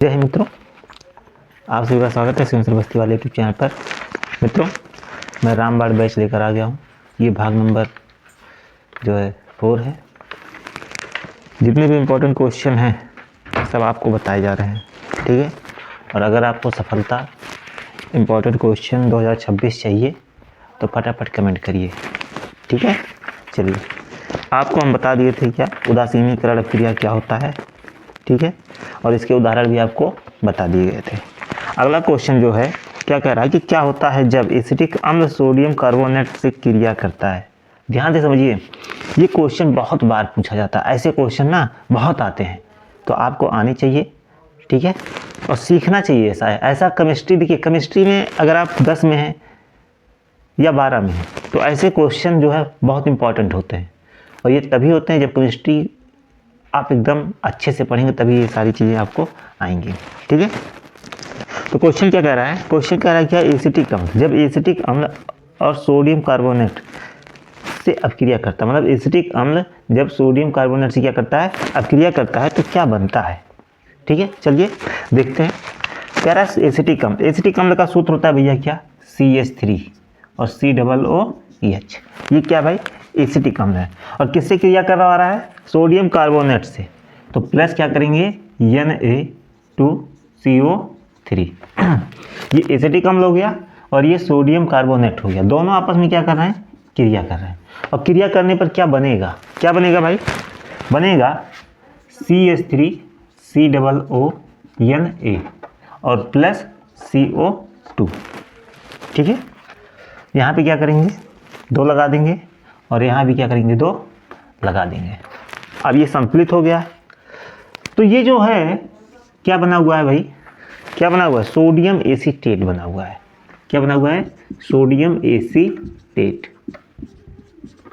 जय हिंद मित्रों, आप सभी का स्वागत है शिव बस्ती वाले यूट्यूब चैनल पर। मित्रों, मैं रामबाड़ बैच लेकर आ गया हूँ। ये भाग नंबर जो है 4 है। जितने भी इम्पोर्टेंट क्वेश्चन हैं सब आपको बताए जा रहे हैं, ठीक है। और अगर आपको सफलता इम्पोर्टेंट क्वेश्चन 2026 चाहिए तो फटाफट कमेंट करिए, ठीक है। चलिए, आपको हम बता दिए थे क्या उदासीनीकरण क्रिया क्या होता है, ठीक है। और इसके उदाहरण भी आपको बता दिए गए थे। अगला क्वेश्चन जो है क्या कह रहा है कि क्या होता है जब एसिटिक अम्ल सोडियम कार्बोनेट से क्रिया करता है। ध्यान से समझिए, ये क्वेश्चन बहुत बार पूछा जाता है। ऐसे क्वेश्चन ना बहुत आते हैं, तो आपको आने चाहिए, ठीक है। और सीखना चाहिए। ऐसा केमिस्ट्री, देखिए केमिस्ट्री में अगर आप 10 में हैं या 12 में हैं तो ऐसे क्वेश्चन जो है बहुत इंपॉर्टेंट होते हैं। और ये तभी होते हैं जब केमिस्ट्री आप एकदम अच्छे से पढ़ेंगे, तभी ये सारी चीज़ें आपको आएंगी, ठीक है। तो क्वेश्चन क्या कह रहा है? क्वेश्चन कह रहा है क्या, एसिटिक अम्ल, जब एसिटिक अम्ल और सोडियम कार्बोनेट से अपक्रिया करता है, मतलब एसिटिक अम्ल जब सोडियम कार्बोनेट से क्या करता है, अपक्रिया करता है, तो क्या बनता है, ठीक है। चलिए देखते हैं। कह रहा है एसिटिक अम्ल, एसिटिक अम्ल का सूत्र होता है भैया क्या, CH3 और COOH। ये क्या भाई, एसिटिक अम्ल है। और किससे क्रिया करवा रहा है, सोडियम कार्बोनेट से। तो प्लस क्या करेंगे, Na2CO3। ये एसिटिक अम्ल हो गया और ये सोडियम कार्बोनेट हो गया। दोनों आपस में क्या कर रहे हैं, क्रिया कर रहे हैं। और क्रिया करने पर क्या बनेगा, क्या बनेगा भाई, बनेगा CH3 COONA और प्लस CO2, ठीक है। यहाँ पे क्या करेंगे, 2 लगा देंगे और यहाँ भी क्या करेंगे, 2 लगा देंगे। अब ये संतुलित हो गया। तो ये जो है क्या बना हुआ है भाई, क्या बना हुआ है, सोडियम एसीटेट बना हुआ है। क्या बना हुआ है, सोडियम एसीटेट,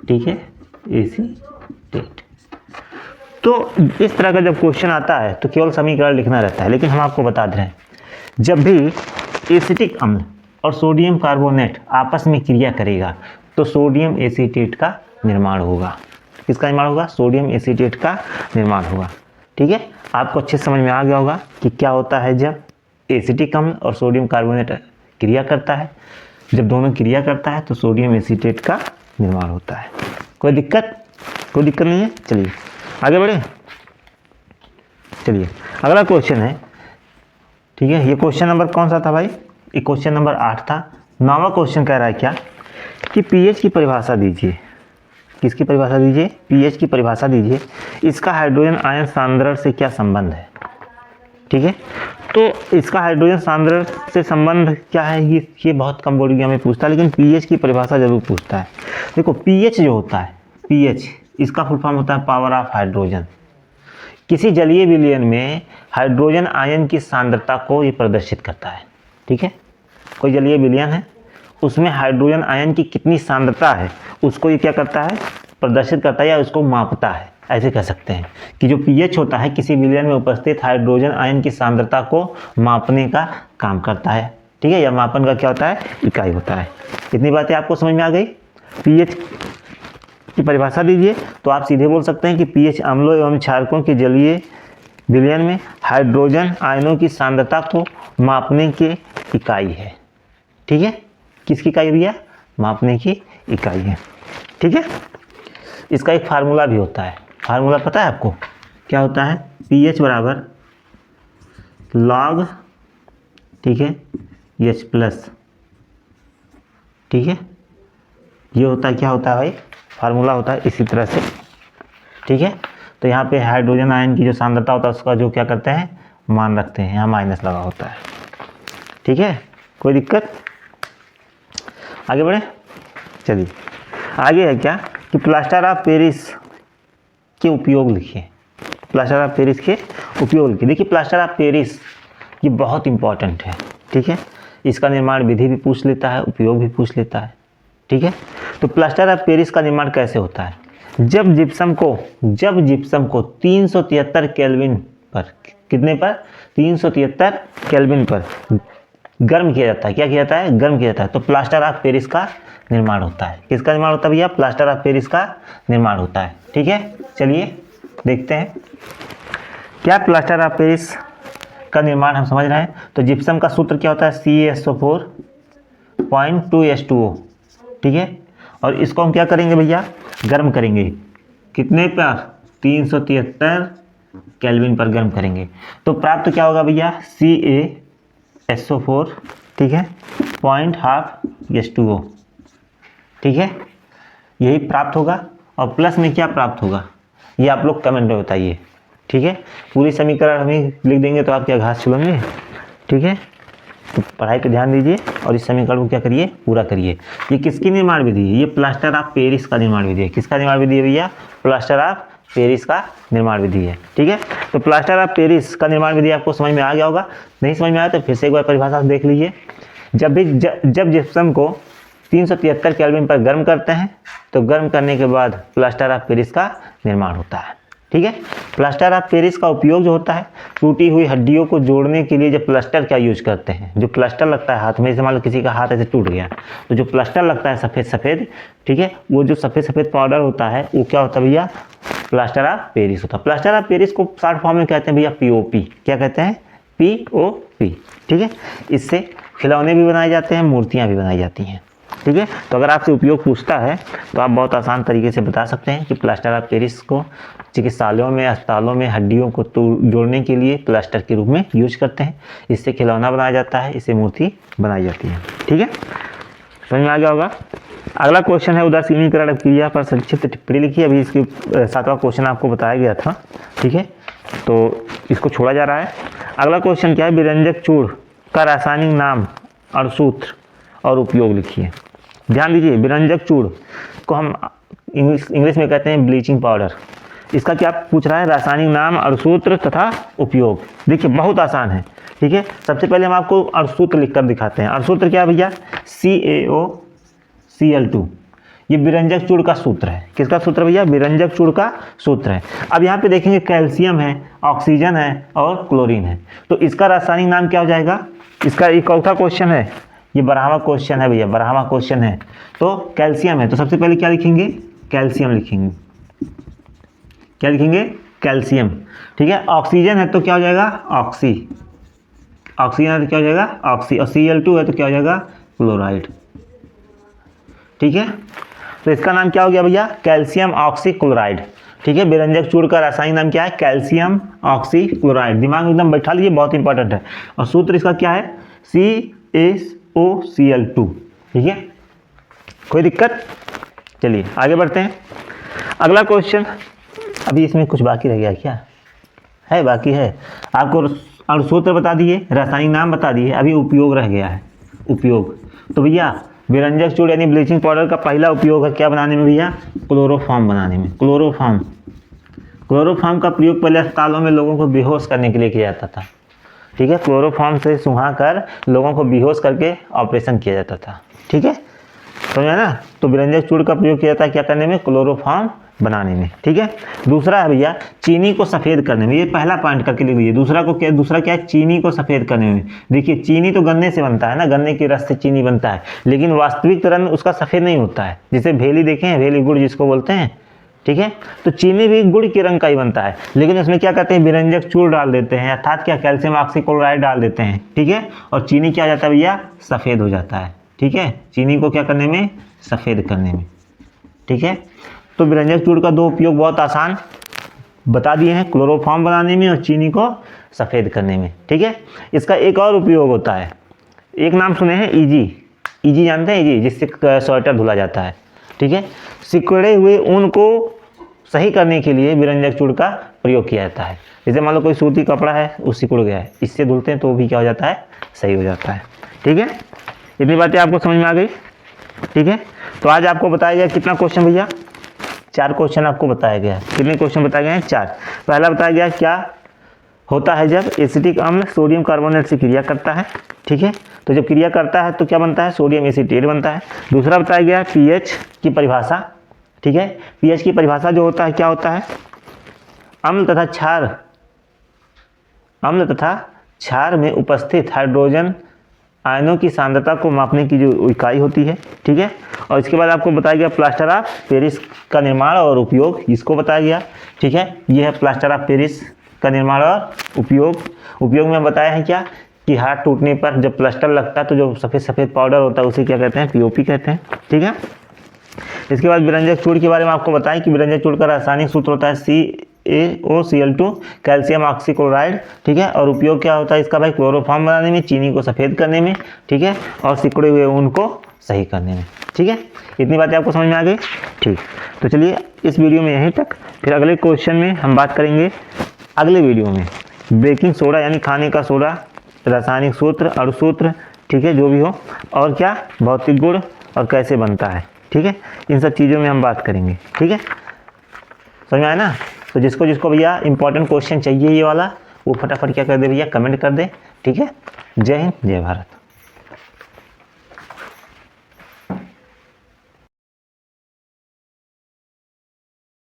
ठीक है, एसीटेट। तो इस तरह का जब क्वेश्चन आता है तो केवल समीकरण लिखना रहता है, लेकिन हम आपको बता दे रहे हैं जब भी एसिटिक अम्ल और सोडियम कार्बोनेट आपस में क्रिया करेगा तो सोडियम एसीटेट का निर्माण होगा। किसका निर्माण होगा, सोडियम एसीटेट का निर्माण होगा, ठीक है। आपको अच्छे समझ में आ गया होगा कि क्या होता है जब एसिटिक अम्ल और सोडियम कार्बोनेट क्रिया करता है। जब दोनों क्रिया करता है तो सोडियम एसीटेट का निर्माण होता है। कोई दिक्कत नहीं है। चलिए आगे बढ़े। चलिए अगला क्वेश्चन है, ठीक है। ये क्वेश्चन नंबर कौन सा था भाई, ये क्वेश्चन नंबर 8 था। 9वां क्वेश्चन कह रहा है क्या कि पीएच की परिभाषा दीजिए। किसकी परिभाषा दीजिए, पीएच की परिभाषा दीजिए। इसका हाइड्रोजन आयन सांद्रण से क्या संबंध है, ठीक है। तो इसका हाइड्रोजन सांद्रण से संबंध क्या है, ये बहुत कम बोर्ड एग्जाम में पूछता है, लेकिन पीएच की परिभाषा जरूर पूछता है। देखो पीएच जो होता है, पीएच इसका फुल फॉर्म होता है पावर ऑफ हाइड्रोजन। किसी जलीय विलयन में हाइड्रोजन आयन की सांद्रता को ये प्रदर्शित करता है, ठीक है। कोई जलीय विलयन है, उसमें हाइड्रोजन आयन की कितनी सांद्रता है उसको ये क्या करता है, प्रदर्शित करता है या उसको मापता है। ऐसे कह सकते हैं कि जो पीएच होता है किसी विलयन में उपस्थित हाइड्रोजन आयन की सांद्रता को मापने का काम करता है, ठीक है। या मापन का क्या होता है, इकाई होता है। इतनी बातें आपको समझ में आ गई। पीएच की परिभाषा दीजिए तो आप सीधे बोल सकते हैं कि पीएच अम्लों एवं क्षारकों के जलीय विलयन में हाइड्रोजन आयनों की सांद्रता को मापने की इकाई है, ठीक है। किसकी इकाई भैया, मापने की इकाई है, ठीक है। इसका एक फार्मूला भी होता है। फार्मूला पता है आपको क्या होता है, पीएच बराबर लॉग, ठीक है, H प्लस, ठीक है। ये होता है, क्या होता है भाई, फार्मूला होता है इसी तरह से, ठीक है। तो यहाँ पे हाइड्रोजन आयन की जो सांद्रता होता है उसका जो क्या करते हैं, मान रखते हैं, यहाँ माइनस लगा होता है, ठीक है। कोई दिक्कत, आगे बढ़े। चलिए आगे है क्या कि प्लास्टर ऑफ पेरिस के उपयोग लिखिए। प्लास्टर ऑफ पेरिस के उपयोग लिखिए। देखिए प्लास्टर ऑफ पेरिस ये बहुत इंपॉर्टेंट है, ठीक है। इसका निर्माण विधि भी पूछ लेता है, उपयोग भी पूछ लेता है, ठीक है। तो प्लास्टर ऑफ पेरिस का निर्माण कैसे होता है, जब जिप्सम को 373 केल्विन पर, कितने पर, 373 केल्विन पर गर्म किया जाता है। क्या किया जाता है, गर्म किया जाता है, तो प्लास्टर ऑफ पेरिस का निर्माण होता है। किसका निर्माण होता है भैया, प्लास्टर ऑफ पेरिस का निर्माण होता है, ठीक है। चलिए देखते हैं क्या प्लास्टर ऑफ पेरिस का निर्माण हम समझ रहे हैं। तो जिप्सम का सूत्र क्या होता है, CaSO4.2H2O, ठीक है। और इसको हम क्या करेंगे भैया, गर्म करेंगे, कितने पर, 373 केल्विन पर गर्म करेंगे। तो प्राप्त क्या होगा भैया, CaSO4, ठीक है, 0.12H2O, ठीक है, यही प्राप्त होगा। और प्लस में क्या प्राप्त होगा ये आप लोग कमेंट में बताइए, ठीक है। पूरी समीकरण हमें लिख देंगे तो आप क्या घास चुलेंगे, ठीक है। तो पढ़ाई पे ध्यान दीजिए और इस समीकरण को क्या करिए, पूरा करिए। ये किसकी निर्माण विधि है, ये प्लास्टर ऑफ पेरिस का निर्माण विधि है। किसका निर्माण विधि है भैया, प्लास्टर ऑफ पेरिस का निर्माण विधि है, ठीक है। तो प्लास्टर ऑफ पेरिस का निर्माण विधि आपको समझ में आ गया होगा। नहीं समझ में आया तो फिर से एक बार परिभाषा देख लीजिए। जब जिप्सम को 373 केल्विन पर गर्म करते हैं तो गर्म करने के बाद प्लास्टर ऑफ पेरिस का निर्माण होता है, ठीक है। प्लास्टर ऑफ पेरिस का उपयोग जो होता है टूटी हुई हड्डियों को जोड़ने के लिए, जब प्लास्टर क्या यूज करते हैं, जो प्लास्टर लगता है हाथ में, जैसे मान लो किसी का हाथ ऐसे टूट गया तो जो प्लास्टर लगता है सफ़ेद सफ़ेद, ठीक है, वो जो सफ़ेद सफ़ेद पाउडर होता है वो क्या होता है भैया, प्लास्टर ऑफ पेरिस होता है। प्लास्टर ऑफ पेरिस को शॉर्ट फॉर्म में कहते हैं भैया POP। क्या कहते हैं, POP, ठीक है। इससे खिलौने भी बनाए जाते हैं, मूर्तियाँ भी बनाई जाती हैं, ठीक है। तो अगर आपसे उपयोग पूछता है तो आप बहुत आसान तरीके से बता सकते हैं कि प्लास्टर ऑफ पेरिस को चिकित्सालयों में, अस्पतालों में हड्डियों को जोड़ने के लिए प्लास्टर के रूप में यूज करते हैं। इससे खिलौना बनाया जाता है, इससे मूर्ति बनाई जाती है, ठीक है। समझ में आ गया होगा। अगला क्वेश्चन है उदासीनीकरण क्रिया पर संक्षिप्त टिप्पणी लिखिए। अभी इसकी 7वां क्वेश्चन आपको बताया गया था, ठीक है, तो इसको छोड़ा जा रहा है। अगला क्वेश्चन क्या है, विरंजक चूर्ण का रासायनिक नाम और सूत्र और उपयोग लिखिए। ध्यान दीजिए, विरंजक चूर्ण को हम इंग्लिश में कहते हैं ब्लीचिंग पाउडर। इसका क्या पूछ रहा है, रासायनिक नाम और सूत्र तथा उपयोग। देखिए बहुत आसान है, ठीक है। सबसे पहले हम आपको अणुसूत्र लिखकर दिखाते हैं। अणुसूत्र क्या है भैया, CaOCl2। ये विरंजक चूर्ण का सूत्र है। किसका सूत्र भैया, विरंजक चूर्ण का सूत्र है। अब यहाँ पे देखेंगे कैल्शियम है, ऑक्सीजन है और क्लोरीन है। तो इसका रासायनिक नाम क्या हो जाएगा, इसका एक चौथा क्वेश्चन है, ये 12वां क्वेश्चन है भैया, 12वां क्वेश्चन है। तो कैल्शियम है तो सबसे पहले क्या लिखेंगे, कैल्शियम लिखेंगे। क्या लिखेंगे, कैल्शियम, ठीक है। ऑक्सीजन है तो क्या हो जाएगा, ऑक्सी। ऑक्सीजन है तो क्या हो जाएगा, ऑक्सी। और Cl2 है तो क्या हो जाएगा, क्लोराइड, ठीक है। तो इसका नाम क्या हो गया भैया, कैल्शियम ऑक्सी क्लोराइड, ठीक है। विरंजक चूर्ण का रासायनिक नाम क्या है, कैल्शियम ऑक्सी क्लोराइड। दिमाग में एकदम बैठा लीजिए, बहुत इंपॉर्टेंट है। और सूत्र इसका क्या है, CaOCl2, ठीक है। कोई दिक्कत, चलिए आगे बढ़ते हैं। अगला क्वेश्चन, अभी इसमें कुछ बाकी रह गया क्या है, बाकी है। आपको अणुसूत्र बता दिए, रासायनिक नाम बता दिए, अभी उपयोग रह गया है। उपयोग तो भैया विरंजक चूर्ण यानी ब्लीचिंग पाउडर का पहला उपयोग है क्या बनाने में भैया, क्लोरोफॉर्म बनाने में। क्लोरोफॉर्म का प्रयोग पहले अस्पतालों में लोगों को बेहोश करने के लिए किया जाता था, ठीक है। क्लोरोफॉर्म से सुहा कर लोगों को बेहोश करके ऑपरेशन किया जाता था, ठीक है, समझा ना। तो विरंजक चूर्ण का प्रयोग किया जाता है क्या करने में, क्लोरोफॉर्म बनाने में, ठीक है। दूसरा है भैया चीनी को सफ़ेद करने में। ये पहला पॉइंट करके लिख लीजिए। दूसरा क्या है, चीनी को सफ़ेद करने में। देखिए चीनी तो गन्ने से बनता है ना, गन्ने के रस से चीनी बनता है, लेकिन वास्तविक रंग उसका सफ़ेद नहीं होता है। जैसे भेली देखें, भेली गुड़ जिसको बोलते हैं, ठीक है। तो चीनी भी गुड़ के रंग का ही बनता है, लेकिन उसमें क्या करते हैं, विरंजक चूर्ण डाल देते हैं, अर्थात क्या, कैल्शियम ऑक्सीक्लोराइड डाल देते हैं, ठीक है। और चीनी क्या हो जाता है भैया, सफ़ेद हो जाता है, ठीक है। चीनी को क्या करने में, सफ़ेद करने में, ठीक है। तो विरंजक चूर्ण का दो उपयोग बहुत आसान बता दिए हैं, क्लोरोफॉर्म बनाने में और चीनी को सफ़ेद करने में, ठीक है। इसका एक और उपयोग होता है, एक नाम सुने हैं, ईजी जानते हैं, ईजी जिससे स्वेटर धुला जाता है, ठीक है। सिकुड़े हुए ऊन को सही करने के लिए विरंजक चूर्ण का प्रयोग किया जाता है। जैसे मान लो कोई सूती कपड़ा है, वो सिकुड़ गया है, इससे धुलते हैं तो भी क्या हो जाता है, सही हो जाता है, ठीक है। इतनी बातें आपको समझ में आ गई, ठीक है। तो आज आपको बताया गया कितना क्वेश्चन भैया, 4 क्वेश्चन आपको बताया गया है। कितने क्वेश्चन बताए गए हैं, 4। पहला बताया गया क्या होता है जब एसिटिक अम्ल सोडियम कार्बोनेट से क्रिया करता है, ठीक है। तो जब क्रिया करता है तो क्या बनता है, सोडियम एसीटेट बनता है। दूसरा बताया गया पीएच की परिभाषा, ठीक है। पीएच की परिभाषा जो होता है क्या होता है, अम्ल तथा क्षार में उपस्थित हाइड्रोजन आयनों की सांद्रता को मापने की जो इकाई होती है, ठीक है। और इसके बाद आपको बताया गया प्लास्टर ऑफ पेरिस का निर्माण और उपयोग, इसको बताया गया, ठीक है। यह है प्लास्टर ऑफ पेरिस का निर्माण और उपयोग में बताया है क्या कि हाथ टूटने पर जब प्लास्टर लगता है तो जो सफ़ेद सफ़ेद पाउडर होता है उसे क्या कहते हैं, पीओपी कहते हैं। ठीक है, इसके बाद विरंजक चूड़ के बारे में आपको बताएं कि विरंजक चूड़ का रासायनिक सूत्र होता है CaOCl2 कैल्शियम ऑक्सीक्लोराइड। ठीक है, और उपयोग क्या होता है इसका भाई, क्लोरोफॉर्म बनाने में, चीनी को सफ़ेद करने में, ठीक है, और सिकुड़े हुए ऊन को सही करने में। ठीक है, इतनी बातें आपको समझ में आ गई। ठीक, तो चलिए इस वीडियो में यहीं तक, फिर अगले क्वेश्चन में हम बात करेंगे अगले वीडियो में बेकिंग सोडा यानी खाने का सोडा, रासायनिक सूत्र, अणुसूत्र, ठीक है, जो भी हो, और क्या भौतिक गुण और कैसे बनता है। ठीक है, इन सब चीज़ों में हम बात करेंगे। ठीक है, समझ में आया ना। तो जिसको भैया इंपॉर्टेंट क्वेश्चन चाहिए ये वाला, वो फटाफट क्या कर दे भैया, कमेंट कर दे। ठीक है, जय हिंद जय भारत।